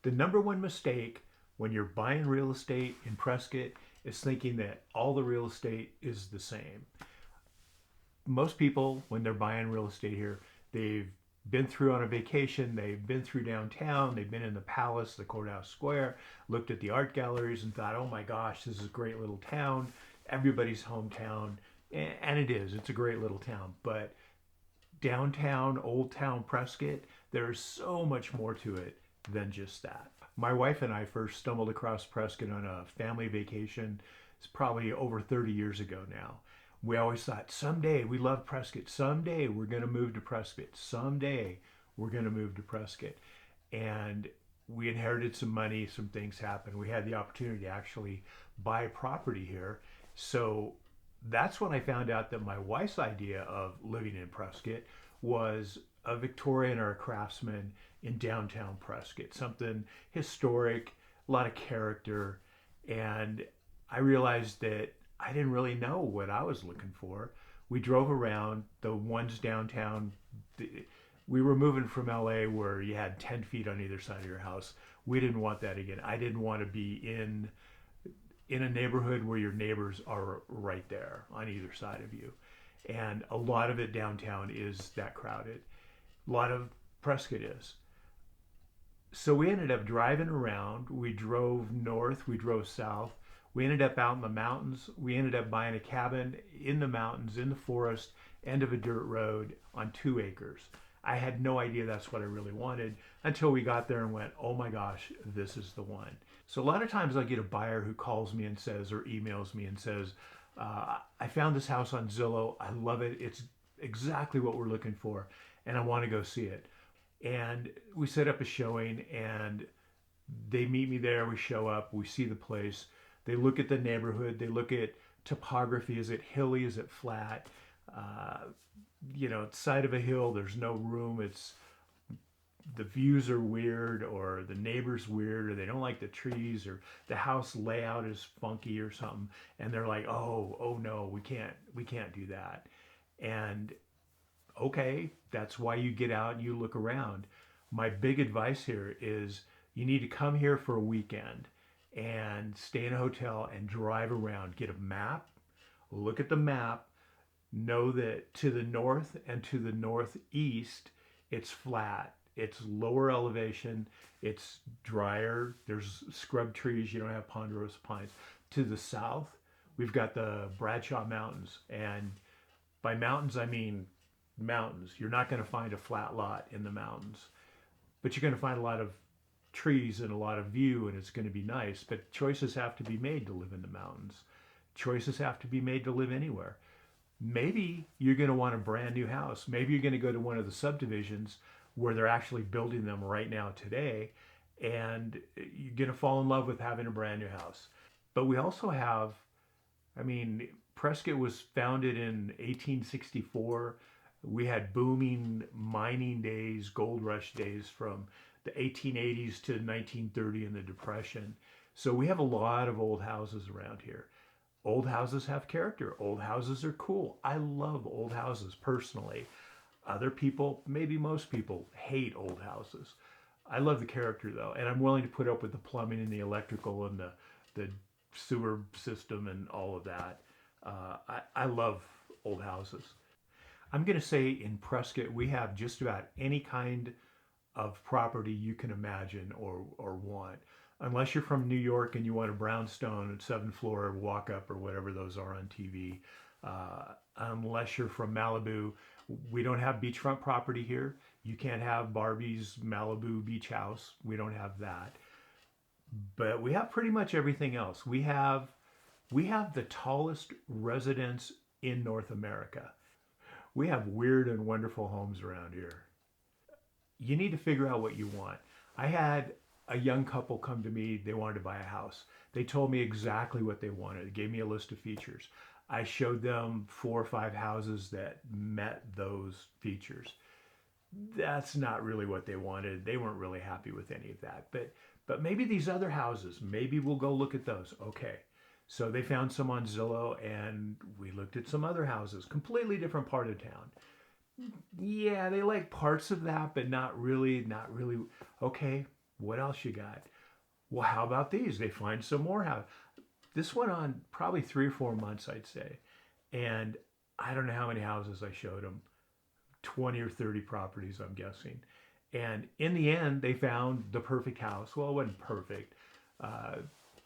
The number one mistake when you're buying real estate in Prescott is thinking that all the real estate is the same. Most people, when they're buying real estate here, they've been through on a vacation, they've been through downtown, they've been in the palace, the courthouse square, looked at the art galleries and thought, oh my gosh, this is a great little town, everybody's hometown. And it is, it's a great little town. But downtown, Old Town Prescott, there's so much more to it than just that. My wife and I first stumbled across Prescott on a family vacation. It's probably over 30 years ago now. We always thought someday we love Prescott. Someday we're going to move to Prescott. Someday we're going to move to Prescott. And we inherited some money, some things happened. We had the opportunity to actually buy property here. So that's when I found out that my wife's idea of living in Prescott was a Victorian or a craftsman in downtown Prescott, something historic, a lot of character. And I realized that I didn't really know what I was looking for. We drove around the ones downtown. We were moving from LA where you had 10 feet on either side of your house. We didn't want that again. I didn't want to be in a neighborhood where your neighbors are right there on either side of you. And a lot of it downtown is that crowded. A lot of Prescott is. So we ended up driving around. We drove north, we drove south. We ended up out in the mountains. We ended up buying a cabin in the mountains, in the forest, end of a dirt road on 2 acres. I had no idea that's what I really wanted until we got there and went, oh my gosh, this is the one. So a lot of times I get a buyer who calls me and says, or emails me and says, I found this house on Zillow. I love it. It's exactly what we're looking for. And I want to go see it. And we set up a showing and they meet me there. We show up, we see the place. They look at the neighborhood. They look at topography. Is it hilly? Is it flat? It's side of a hill. There's no room. It's the views are weird, or the neighbor's weird, or they don't like the trees, or the house layout is funky or something. And they're like, oh no, we can't do that. And okay, that's why you get out and you look around. My big advice here is you need to come here for a weekend and stay in a hotel and drive around. Get a map, look at the map, know that to the north and to the northeast, it's flat. It's lower elevation. It's drier. There's scrub trees. You don't have ponderosa pines. To the south, we've got the Bradshaw Mountains. And by mountains, I mean mountains. You're not going to find a flat lot in the mountains, but you're going to find a lot of trees and a lot of view, and it's going to be nice. But choices have to be made to live in the mountains. Choices have to be made to live anywhere. Maybe you're going to want a brand new house. Maybe you're going to go to one of the subdivisions where they're actually building them right now today, and you're going to fall in love with having a brand new house. But we also have, Prescott was founded in 1864. We had booming mining days, gold rush days from the 1880s to 1930 and the Depression. So we have a lot of old houses around here. Old houses have character. Old houses are cool. I love old houses personally. Other people, maybe most people, hate old houses. I love the character though, and I'm willing to put up with the plumbing and the electrical and the sewer system and all of that. I love old houses. I'm going to say in Prescott, we have just about any kind of property you can imagine or want. Unless you're from New York and you want a brownstone 7th floor walk up or whatever those are on TV. Unless you're from Malibu, we don't have beachfront property here. You can't have Barbie's Malibu beach house. We don't have that. But we have pretty much everything else. We have the tallest residence in North America. We have weird and wonderful homes around here. You need to figure out what you want. I had a young couple come to me. They wanted to buy a house. They told me exactly what they wanted. They gave me a list of features. I showed them 4 or 5 houses that met those features. That's not really what they wanted. They weren't really happy with any of that. But maybe these other houses, maybe we'll go look at those. Okay. So they found some on Zillow and we looked at some other houses, completely different part of town. Yeah, they like parts of that, but not really. Okay. What else you got? Well, how about these? They find some more house. This went on probably 3 or 4 months, I'd say. And I don't know how many houses I showed them, 20 or 30 properties, I'm guessing. And in the end, they found the perfect house. Well, it wasn't perfect, uh,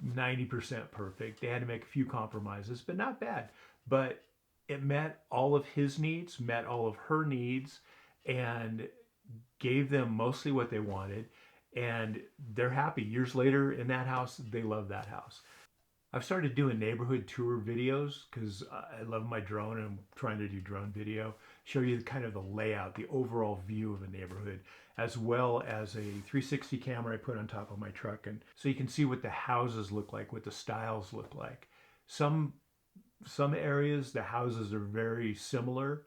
90% perfect. They had to make a few compromises, but not bad. But it met all of his needs, met all of her needs, and gave them mostly what they wanted. And they're happy. Years later in that house, they love that house. I've started doing neighborhood tour videos because I love my drone and I'm trying to do drone video. Show you kind of the layout, the overall view of a neighborhood, as well as a 360 camera I put on top of my truck. And so you can see what the houses look like, what the styles look like. Some, some areas, the houses are very similar.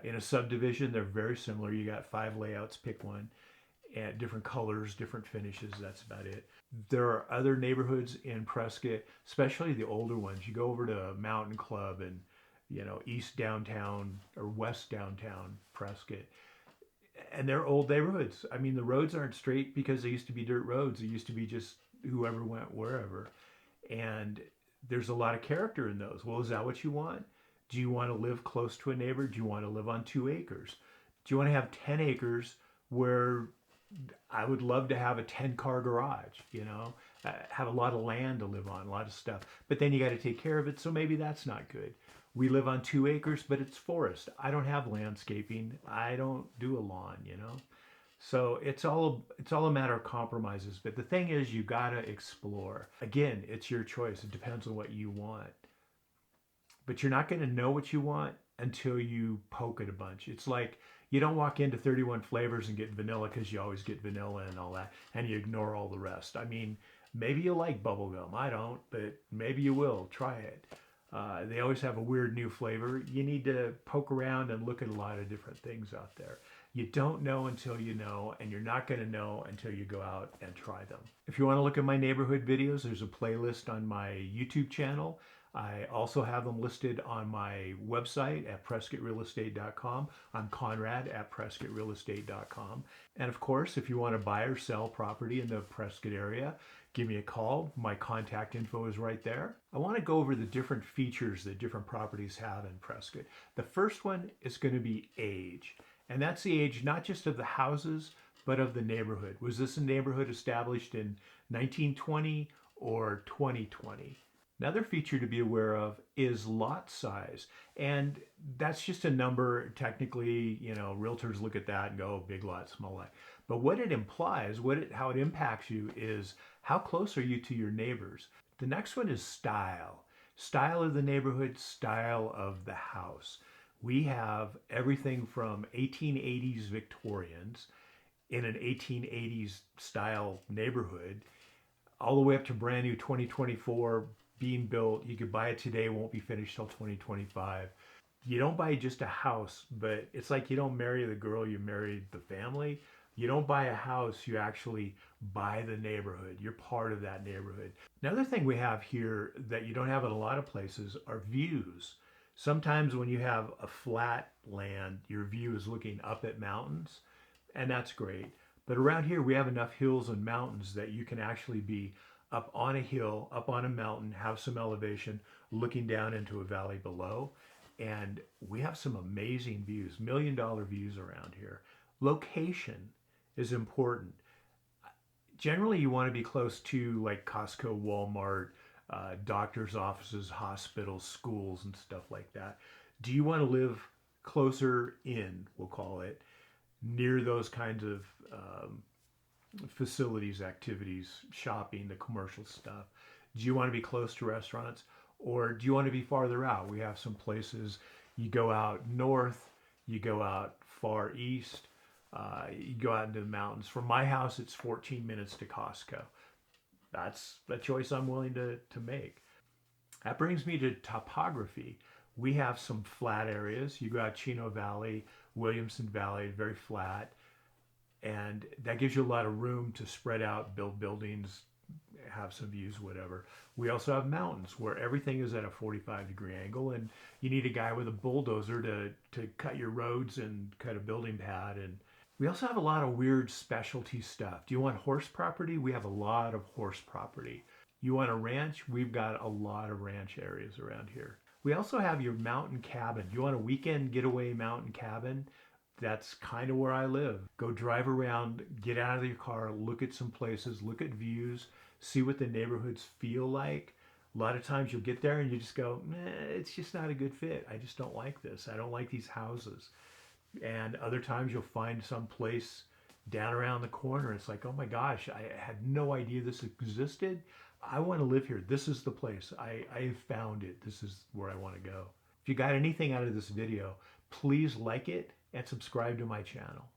In a subdivision, they're very similar. You got 5 layouts, pick one, and different colors, different finishes. That's about it. There are other neighborhoods in Prescott, especially the older ones. You go over to Mountain Club and East Downtown or West Downtown Prescott, and they're old neighborhoods. I mean, the roads aren't straight because they used to be dirt roads. They used to be just whoever went wherever, and there's a lot of character in those. Well, is that what you want? Do you want to live close to a neighbor? Do you want to live on 2 acres? Do you want to have 10 acres where I would love to have a 10-car garage, have a lot of land to live on, a lot of stuff. But then you got to take care of it, so maybe that's not good. We live on 2 acres, but it's forest. I don't have landscaping. I don't do a lawn. So it's all a matter of compromises. But the thing is, you got to explore. Again, it's your choice. It depends on what you want. But you're not going to know what you want until you poke it a bunch. It's like you don't walk into 31 flavors and get vanilla because you always get vanilla and all that, and you ignore all the rest. I mean, maybe you like bubblegum. I don't, but maybe you will. Try it. They always have a weird new flavor. You need to poke around and look at a lot of different things out there. You don't know until you know, and you're not going to know until you go out and try them. If you want to look at my neighborhood videos, there's a playlist on my YouTube channel. I also have them listed on my website at prescottrealestate.com. I'm Conrad at prescottrealestate.com. And of course, if you want to buy or sell property in the Prescott area, give me a call. My contact info is right there. I want to go over the different features that different properties have in Prescott. The first one is going to be age. And that's the age not just of the houses, but of the neighborhood. Was this a neighborhood established in 1920 or 2020? Another feature to be aware of is lot size. And that's just a number. Technically, realtors look at that and go, big lot, small lot. But what it implies, how it impacts you is how close are you to your neighbors? The next one is style. Style of the neighborhood, style of the house. We have everything from 1880s Victorians in an 1880s style neighborhood all the way up to brand new 2024 being built. You could buy it today, won't be finished till 2025. You don't buy just a house, but it's like you don't marry the girl, you marry the family. You don't buy a house, you actually buy the neighborhood. You're part of that neighborhood. Another thing we have here that you don't have in a lot of places are views. Sometimes when you have a flat land, your view is looking up at mountains, and that's great. But around here, we have enough hills and mountains that you can actually be up on a hill, up on a mountain, have some elevation, looking down into a valley below. And we have some amazing views, $1 million views around here. Location is important. Generally, you want to be close to like Costco, Walmart, doctor's offices, hospitals, schools, and stuff like that. Do you want to live closer in, we'll call it, near those kinds of facilities, activities, shopping, the commercial stuff? Do you want to be close to restaurants, or do you want to be farther out? We have some places you go out north, you go out far east, you go out into the mountains. From my house, it's 14 minutes to Costco. That's a choice I'm willing to make. That brings me to topography. We have some flat areas. You go out Chino Valley, Williamson Valley, very flat. And that gives you a lot of room to spread out, build buildings, have some views, whatever. We also have mountains where everything is at a 45-degree angle, and you need a guy with a bulldozer to cut your roads and cut a building pad. And We also have a lot of weird specialty stuff. Do you want horse property? We have a lot of horse property. You want a ranch? We've got a lot of ranch areas around here. We also have your mountain cabin. You want a weekend getaway mountain cabin? That's kind of where I live. Go drive around, get out of your car, look at some places, look at views, see what the neighborhoods feel like. A lot of times you'll get there and you just go, nah, it's just not a good fit. I just don't like this. I don't like these houses. And other times you'll find some place down around the corner. It's like, oh my gosh, I had no idea this existed. I want to live here. This is the place. I found it. This is where I want to go. If you got anything out of this video, please like it and subscribe to my channel.